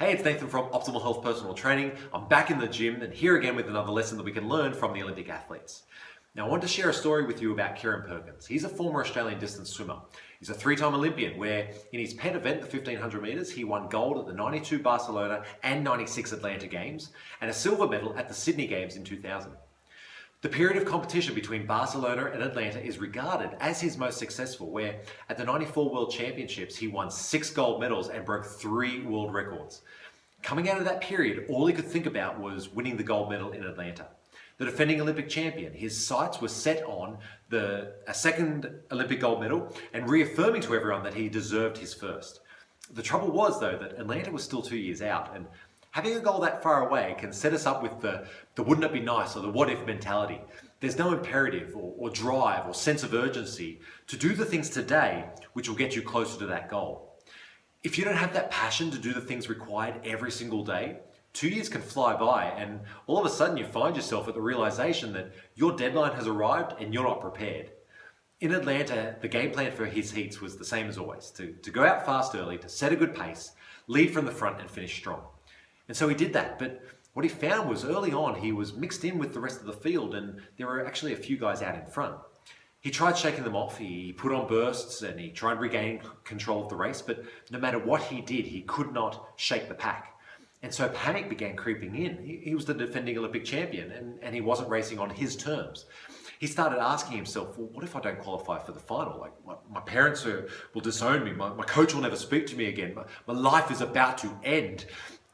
Hey, it's Nathan from Optimal Health Personal Training. I'm back in the gym and here again with another lesson that we can learn from the Olympic athletes. Now, I want to share a story with you about Kieran Perkins. He's a former Australian distance swimmer. He's a three-time Olympian where in his pet event, the 1500 metres, he won gold at the 92 Barcelona and 96 Atlanta Games and a silver medal at the Sydney Games in 2000. The period of competition between Barcelona and Atlanta is regarded as his most successful, where at the 94 World Championships, he won 6 gold medals and broke 3 world records. Coming out of that period, all he could think about was winning the gold medal in Atlanta. The defending Olympic champion, his sights were set on a second Olympic gold medal and reaffirming to everyone that he deserved his first. The trouble was, though, that Atlanta was still 2 years out, and having a goal that far away can set us up with the wouldn't it be nice or the what if mentality. There's no imperative or drive or sense of urgency to do the things today which will get you closer to that goal. If you don't have that passion to do the things required every single day, 2 years can fly by and all of a sudden you find yourself at the realization that your deadline has arrived and you're not prepared. In Atlanta, the game plan for his heats was the same as always, to go out fast early, to set a good pace, lead from the front and finish strong. And so he did that, but what he found was early on he was mixed in with the rest of the field and there were actually a few guys out in front. He tried shaking them off, he put on bursts and he tried regaining control of the race, but no matter what he did, he could not shake the pack. And so panic began creeping in. He was the defending Olympic champion and he wasn't racing on his terms. He started asking himself, well, what if I don't qualify for the final? Like my parents will disown me, my coach will never speak to me again, my life is about to end.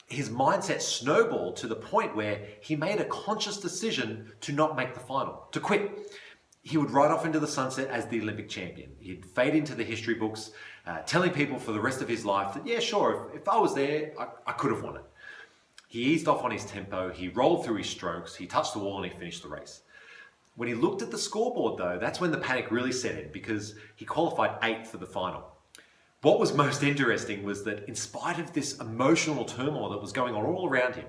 His mindset snowballed to the point where he made a conscious decision to not make the final, to quit. He would ride off into the sunset as the Olympic champion. He'd fade into the history books, telling people for the rest of his life that, yeah, sure, if I was there, I could have won it. He eased off on his tempo, he rolled through his strokes, he touched the wall and he finished the race. When he looked at the scoreboard though, that's when the panic really set in because he qualified 8th for the final. What was most interesting was that in spite of this emotional turmoil that was going on all around him,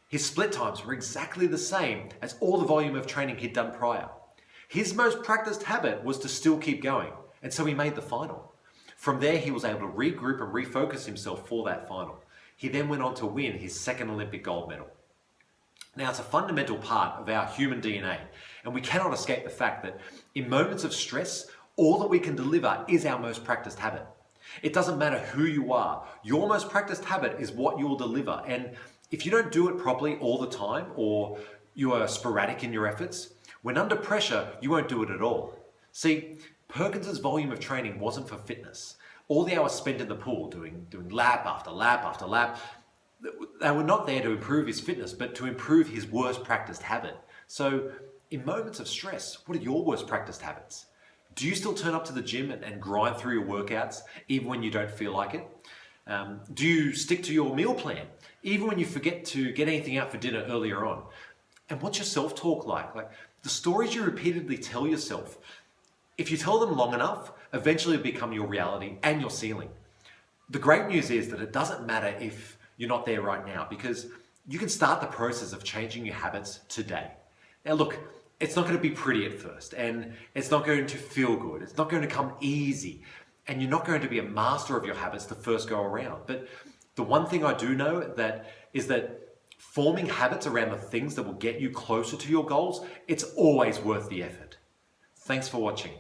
his split times were exactly the same as all the volume of training he'd done prior. His most practiced habit was to still keep going, and so he made the final. From there, he was able to regroup and refocus himself for that final. He then went on to win his second Olympic gold medal. Now, it's a fundamental part of our human DNA, and we cannot escape the fact that in moments of stress, all that we can deliver is our most practiced habit. It doesn't matter who you are, your most practiced habit is what you will deliver, and if you don't do it properly all the time, or you are sporadic in your efforts, when under pressure, you won't do it at all. See, Perkins's volume of training wasn't for fitness. All the hours spent in the pool doing lap after lap after lap, they were not there to improve his fitness, but to improve his worst practiced habit. So in moments of stress, what are your worst practiced habits? Do you still turn up to the gym and grind through your workouts even when you don't feel like it? Do you stick to your meal plan even when you forget to get anything out for dinner earlier on? And what's your self-talk like? Like the stories you repeatedly tell yourself, if you tell them long enough, eventually it'll become your reality and your ceiling. The great news is that it doesn't matter if you're not there right now because you can start the process of changing your habits today. Now look, it's not going to be pretty at first and it's not going to feel good. It's not going to come easy and you're not going to be a master of your habits the first go around. But the one thing I do know is that forming habits around the things that will get you closer to your goals, it's always worth the effort. Thanks for watching.